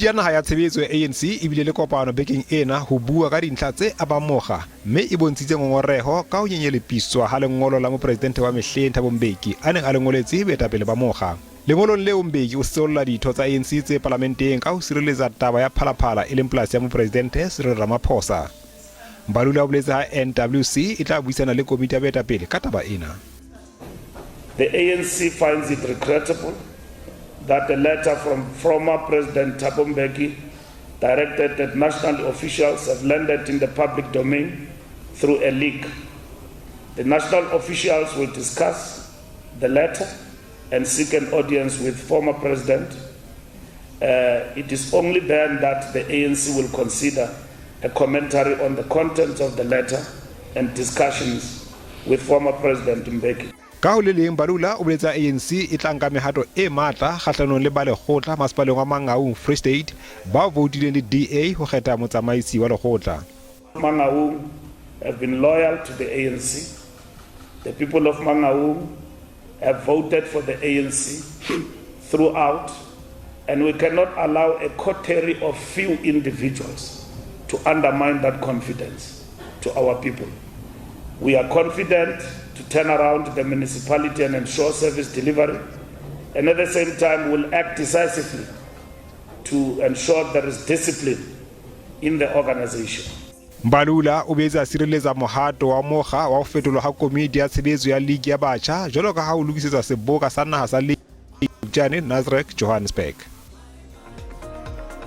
komiti ya naha ya tshebetso ya ANC e bile le kopano bekeng ena ho bua ka dintlha tse abamoga mme e bontshitse ngongoreho ka ho nyenyelepiswa ha lengolo la mopresidente wa mehleng Thabo Mbeki a neng a lengoletse boetapele ba moga. Lengolong leo Mbeki o seolla ditho tsa ANC tse parlamenteng ka ho sireletsa taba ya phalaphala e leng polasi ya mopresidente Cyril Ramaphosa. Mbalula o boletse ha NWC e tla buisana le komiti ya boetapele ka taba ena. The ANC finds it regrettable that a letter from former President Thabo Mbeki directed at national officials have landed in the public domain through a leak. The national officials will discuss the letter and seek an audience with former President. It is only then that the ANC will consider a commentary on the contents of the letter and discussions with former President Mbeki. Ka ho le leng Mbalula o boletsa ANC e tla nka mehato e matla kgahlanong le ba lekgotla masepaleng wa Mangaung Free State ba votileng le DA ho kgetha motsamaisi wa lekgotla. Mangaung have been loyal to the ANC. The people of Mangaung have voted for the ANC throughout, and we cannot allow a coterie of few individuals to undermine that confidence to our people. We are confident to turn around the municipality and ensure service delivery, and at the same time will act decisively to ensure there is discipline in the organization. Mbalula o boetse a sireletsa mohato wa moga wa ho fetolwa ha komiti ya tshebetso ya Ligue ya Batjha jwalo ka ha o lokisetsa seboka sa naha sa Johannesburg.